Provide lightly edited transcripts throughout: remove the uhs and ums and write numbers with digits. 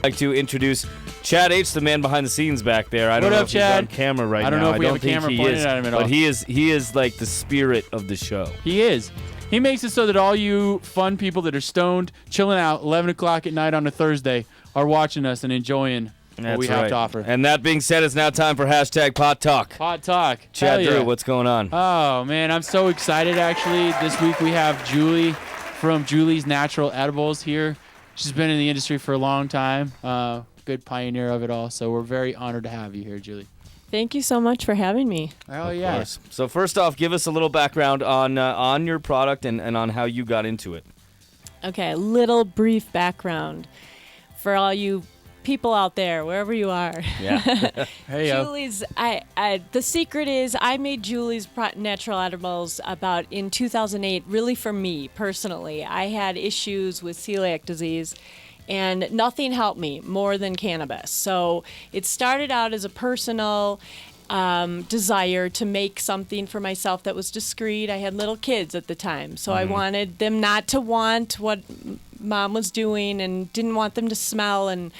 I'd like to introduce Chad H., the man behind the scenes back there. I don't know if Chad? he's on camera right now. I don't know if we have a camera pointed at him at all. But he is like the spirit of the show. He is. He makes it so that all you fun people that are stoned, chilling out 11 o'clock at night on a Thursday are watching us and enjoying what we have to offer. And that being said, it's now time for hashtag PotTalk. PotTalk. Chad Hell Drew, yeah. what's going on? Oh, man, I'm so excited, actually. This week we have Julie from Julie's Natural Edibles here. She's been in the industry for a long time, good pioneer of it all. So we're very honored to have you here, Julie. Thank you so much for having me. Oh, yeah. Of course. So first off, give us a little background on your product and on how you got into it. Okay, a little brief background for all you people out there, wherever you are. Yeah. Hey, Julie's, the secret is I made Julie's Natural Edibles about in 2008, really for me personally. I had issues with celiac disease, and nothing helped me more than cannabis. So it started out as a personal desire to make something for myself that was discreet. I had little kids at the time, so I wanted them not to want what mom was doing and didn't want them to smell and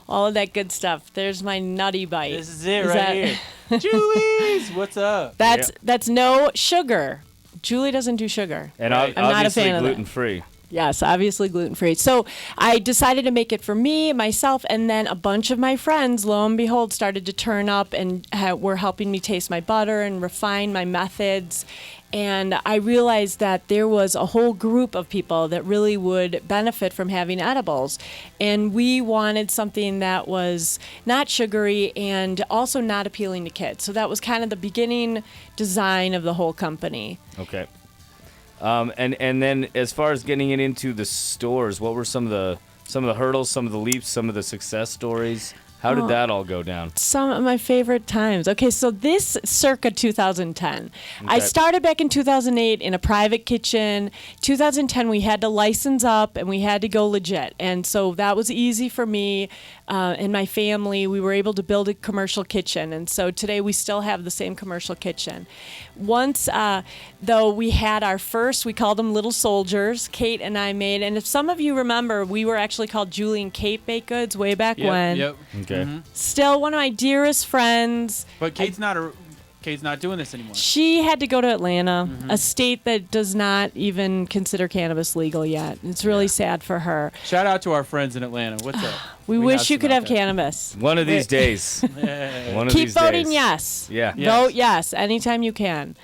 all of that good stuff. There's my nutty bite. This is it here. Julie's, what's up? That's no sugar. Julie doesn't do sugar. And I'm not a fan of that. gluten-free. Yes, obviously gluten-free. So I decided to make it for me, myself, and then a bunch of my friends, lo and behold, started to turn up and were helping me taste my butter and refine my methods. And I realized that there was a whole group of people that really would benefit from having edibles. And we wanted something that was not sugary and also not appealing to kids. So that was kind of the beginning design of the whole company. Okay. And then as far as getting it into the stores, what were some of the hurdles, some of the leaps, some of the success stories? How did that all go down? Some of my favorite times. Okay, so this circa 2010. I started back in 2008 in a private kitchen. 2010 we had to license up and we had to go legit. And so that was easy for me and my family. We were able to build a commercial kitchen. And so today we still have the same commercial kitchen. Once, though, we had our first, we called them Little Soldiers, Kate and I made. And if some of you remember, we were actually called Julie and Kate Baked Goods way back when. Yep. Okay. Still one of my dearest friends. But Kate's not doing this anymore. She had to go to Atlanta, a state that does not even consider cannabis legal yet. It's really sad for her. Shout out to our friends in Atlanta. What's up? We wish you could have cannabis. One of these days. One of Keep these voting days. yes. Yeah. Vote yes anytime you can.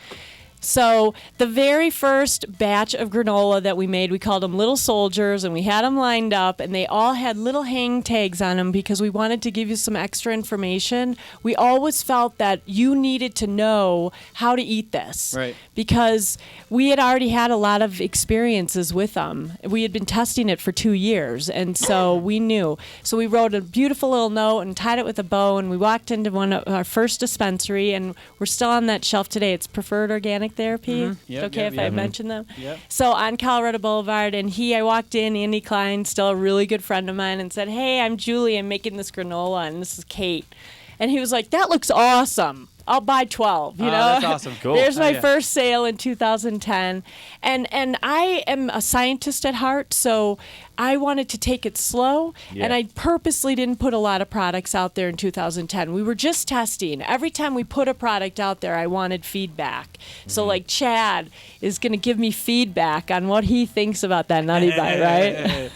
So the very first batch of granola that we made, we called them Little Soldiers, and we had them lined up, and they all had little hang tags on them because we wanted to give you some extra information. We always felt that you needed to know how to eat this. Right. Because we had already had a lot of experiences with them. We had been testing it for 2 years, and so we knew. So we wrote a beautiful little note and tied it with a bow, and we walked into one of our first dispensary, and we're still on that shelf today. It's Preferred Organic Therapy. Yep, Okay yep, if I yep. mention them? Yep. So on Colorado Boulevard, and I walked in, Andy Klein, still a really good friend of mine, and said, "Hey, I'm Julie. I'm making this granola, and this is Kate." And he was like, "That looks awesome. I'll buy 12, you know?" That's awesome. Cool. There's my yeah. first sale in 2010. And I am a scientist at heart, so I wanted to take it slow, and I purposely didn't put a lot of products out there in 2010. We were just testing. Every time we put a product out there, I wanted feedback. So like Chad is going to give me feedback on what he thinks about that nutty bite, right?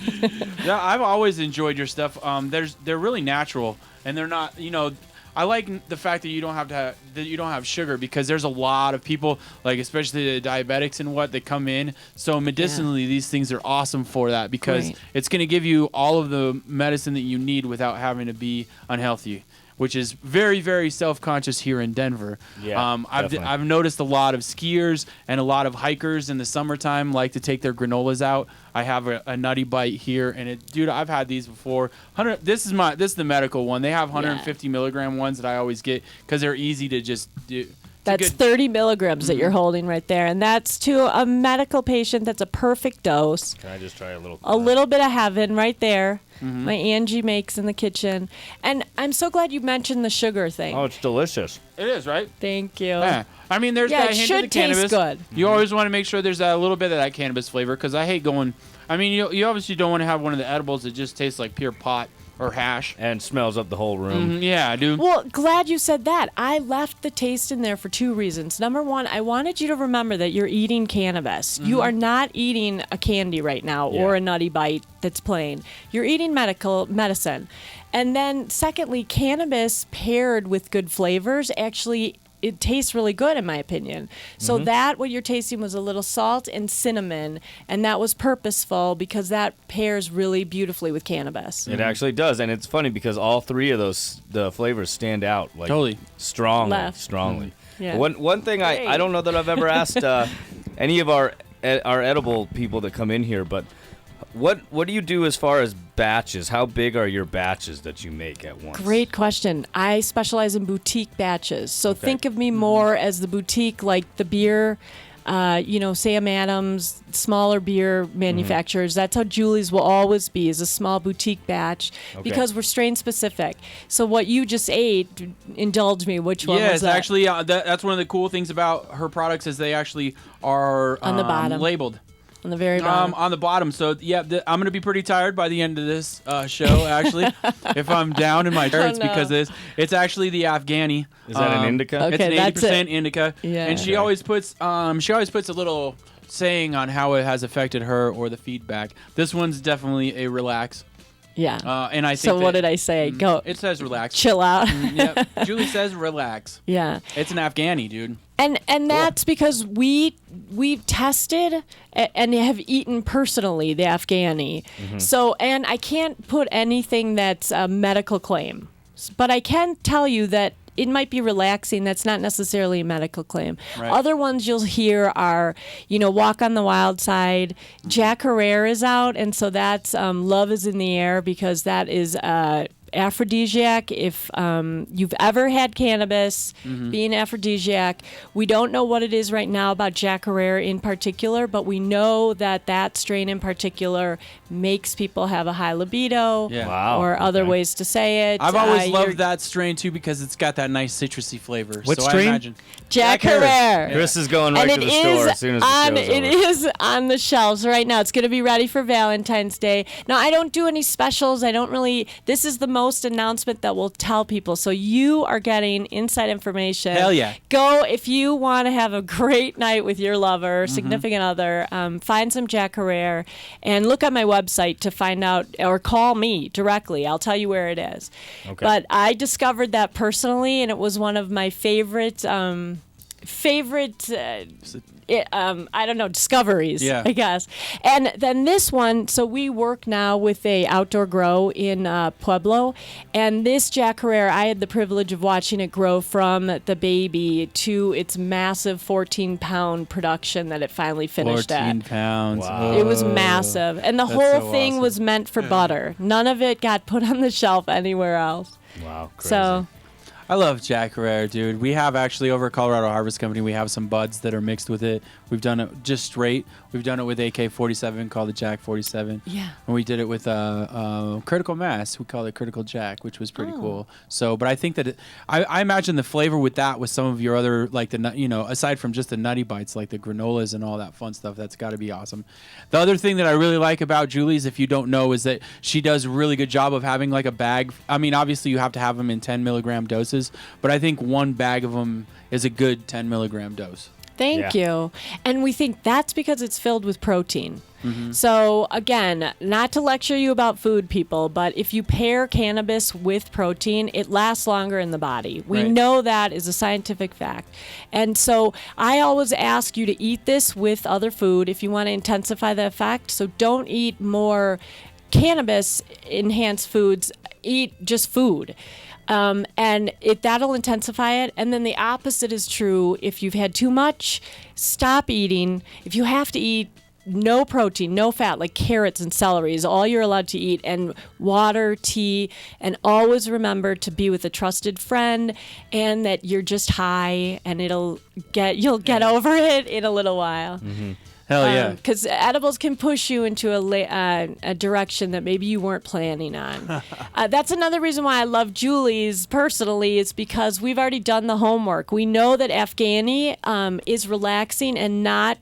Yeah, I've always enjoyed your stuff. They're really natural, and they're not, I like the fact that you don't have sugar, because there's a lot of people, like especially the diabetics and that come in. So medicinally, these things are awesome for that, because it's going to give you all of the medicine that you need without having to be unhealthy, which is very, very self-conscious here in Denver. Yeah, I've noticed a lot of skiers and a lot of hikers in the summertime like to take their granolas out. I have a nutty bite here, and dude, I've had these before. This is the medical one. They have 150 milligram ones that I always get because they're easy to just do. That's 30 milligrams that you're holding right there, and that's to a medical patient. That's a perfect dose. Can I just try a little? A little bit of heaven right there. My Angie makes in the kitchen. And I'm so glad you mentioned the sugar thing. Oh, it's delicious. It is, right? Thank you. Yeah. I mean, there's Yeah, that it hint should of the cannabis. taste good. You always want to make sure there's a little bit of that cannabis flavor, because I hate going. I mean, you obviously don't want to have one of the edibles that just tastes like pure pot. or hash. And smells up the whole room. Yeah, dude. Well, glad you said that. I left the taste in there for 2 reasons. Number one, I wanted you to remember that you're eating cannabis. You are not eating a candy right now or a nutty bite that's plain. You're eating medicine. And then secondly, cannabis paired with good flavors actually it tastes really good in my opinion. So that what you're tasting was a little salt and cinnamon, and that was purposeful because that pairs really beautifully with cannabis. It actually does, and it's funny because all 3 of the flavors stand out like Totally. strongly. Yeah. One thing I don't know that I've ever asked any of our edible people that come in here, but what do you do as far as batches? How big are your batches that you make at once? Great question. I specialize in boutique batches. So think of me more as the boutique, like the beer, Sam Adams, smaller beer manufacturers. That's how Julie's will always be, is a small boutique batch because we're strain specific. So what you just ate, indulge me, which one was that? Yes, actually, that's one of the cool things about her products is they actually are On the bottom. labeled. On the very bottom. On the bottom. So, yeah, I'm going to be pretty tired by the end of this show, actually, if I'm down in my shirts because it's actually the Afghani. Is that an indica? Okay, it's an 80% that's it. indica. Yeah. And she always puts a little saying on how it has affected her or the feedback. This one's definitely a relax. Yeah. And I think So what did I say? Go. It says relax. Chill out. Yep. Julie says relax. Yeah. It's an Afghani, dude. And that's because we've tested and have eaten personally the Afghani. So, and I can't put anything that's a medical claim, but I can tell you that it might be relaxing. That's not necessarily a medical claim. Right. Other ones you'll hear are, Walk on the Wild Side. Jack Herrera is out, and so that's Love is in the Air because that is aphrodisiac. If you've ever had cannabis, being aphrodisiac, we don't know what it is right now about Jack Herrera in particular, but we know that strain in particular makes people have a high libido, Yeah. Wow. or other ways to say it. I've always You're- loved that strain too because it's got that nice citrusy flavor. What so strain? I imagine Jack Jack Herrera. Herrera. Chris is going right And to it the store is as soon as the on. show's It over. is on the shelves right now. It's going to be ready for Valentine's Day. Now, I don't do any specials. I don't really. This is the most announcement that will tell people. So you are getting inside information. Hell yeah. Go if you want to have a great night with your lover, significant other. Find some Jack Herrera and look at my website to find out, or call me directly. I'll tell you where it is. Okay. But I discovered that personally, and it was one of my favorite I don't know, discoveries, Yeah. I guess. And then this one, so we work now with a outdoor grow in Pueblo, and this Jack Herrera, I had the privilege of watching it grow from the baby to its massive 14-pound production that it finally finished 14 at. pounds. Wow. It was massive, and the That's whole so thing awesome. was meant for butter. None of it got put on the shelf anywhere else. Wow, crazy. So I love Jack Herrera, dude. We have actually over at Colorado Harvest Company, we have some buds that are mixed with it. We've done it just straight. We've done it with AK-47 called the Jack 47. yeah. And we did it with Critical Mass. We called it Critical Jack, which was pretty cool. So, but I think that I imagine the flavor with that with some of your other, like aside from just the nutty bites, like the granolas and all that fun stuff, that's got to be awesome. The other thing that I really like about Julie's, if you don't know, is that she does a really good job of having like a bag. I mean, obviously you have to have them in 10 milligram doses, but I think one bag of them is a good 10 milligram dose. Thank Yeah. you. And we think that's because it's filled with protein. So, again, not to lecture you about food, people, but if you pair cannabis with protein, it lasts longer in the body. We Right. know that is a scientific fact. And so I always ask you to eat this with other food if you want to intensify the effect. So don't eat more cannabis-enhanced foods. Eat just food. And that'll intensify it. And then the opposite is true. If you've had too much, stop eating. If you have to eat, no protein, no fat, like carrots and celery is all you're allowed to eat, and water, tea, and always remember to be with a trusted friend, and that you're just high, and you'll get over it in a little while. Hell yeah. Because edibles can push you into a direction that maybe you weren't planning on. That's another reason why I love Julie's personally, is because we've already done the homework. We know that Afghani is relaxing and not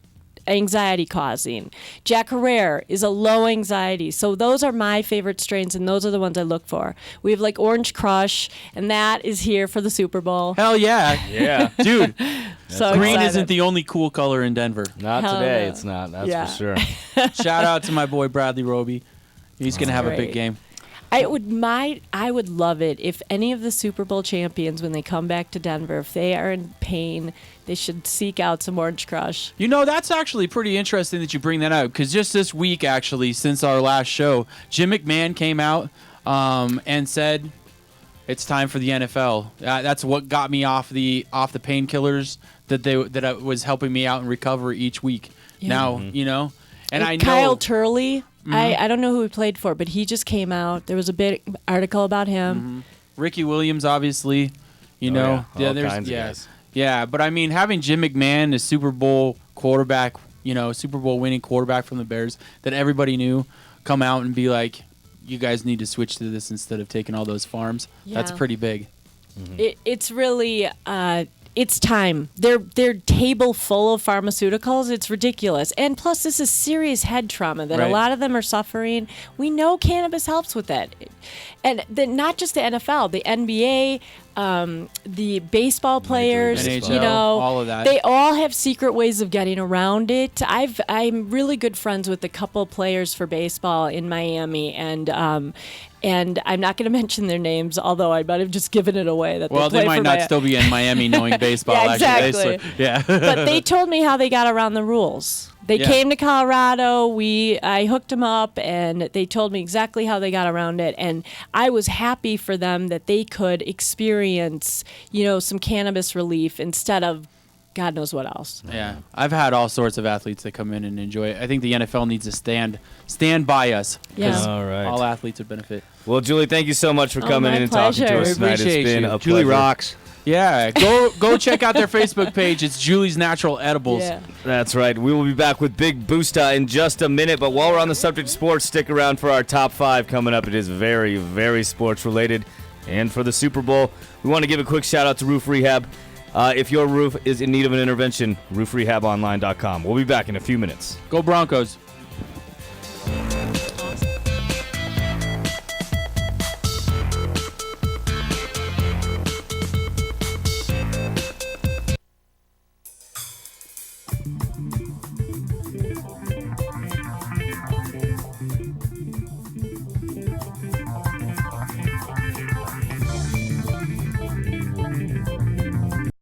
anxiety causing. Jack Herrera is a low anxiety. So those are my favorite strains, and those are the ones I look for. We have like Orange Crush, and that is here for the Super Bowl. Hell yeah. Yeah. Dude, So green excited. isn't the only cool color in Denver. Not Hell today. no. It's not. That's Yeah. for sure. Shout out to my boy Bradley Roby. He's going to have a big Great. game. I would love it if any of the Super Bowl champions, when they come back to Denver, if they are in pain, they should seek out some Orange Crush. You know, that's actually pretty interesting that you bring that up, because just this week, actually, since our last show, Jim McMahon came out and said it's time for the NFL. That's what got me off the painkillers that was helping me out in recovery each week. Yeah. Now, you know, and I know Kyle Turley, I don't know who he played for, but he just came out. There was a big article about him. Ricky Williams, obviously, you know, yeah. All there's kinds of guys. Yeah, but I mean, having Jim McMahon, the Super Bowl quarterback, you know, Super Bowl winning quarterback from the Bears that everybody knew, come out and be like, you guys need to switch to this instead of taking all those farms. That's Yeah. pretty big. It's really it's time. Their table full of pharmaceuticals. It's ridiculous. And plus, this is serious head trauma that a Right. lot of them are suffering. We know cannabis helps with that, and not just the NFL, the NBA, the baseball players. NHL, you know, all of that. They all have secret ways of getting around it. I'm really good friends with a couple players for baseball in Miami, and I'm not going to mention their names, although I might have just given it away that Well, they play they might for not still be in Miami knowing baseball. Yeah, Actually. exactly. Yeah. But they told me how they got around the rules. They Yeah. came to Colorado. I hooked them up, and they told me exactly how they got around it. And I was happy for them that they could experience, you know, some cannabis relief instead of God knows what else. Yeah, I've had all sorts of athletes that come in and enjoy it. I think the NFL needs to stand by us. 'Cause Yeah. All right. all athletes would benefit. Well, Julie, thank you so much for coming my in and talking to pleasure. us tonight. It's Appreciate been you. a Julie pleasure. rocks. Yeah, go check out their Facebook page. It's Julie's Natural Edibles. Yeah. That's right. We will be back with Big Boosta in just a minute. But while we're on the subject of sports, stick around for our top 5 coming up. It is very, very sports related. And for the Super Bowl, we want to give a quick shout out to Roof Rehab. If your roof is in need of an intervention, roofrehabonline.com. We'll be back in a few minutes. Go Broncos.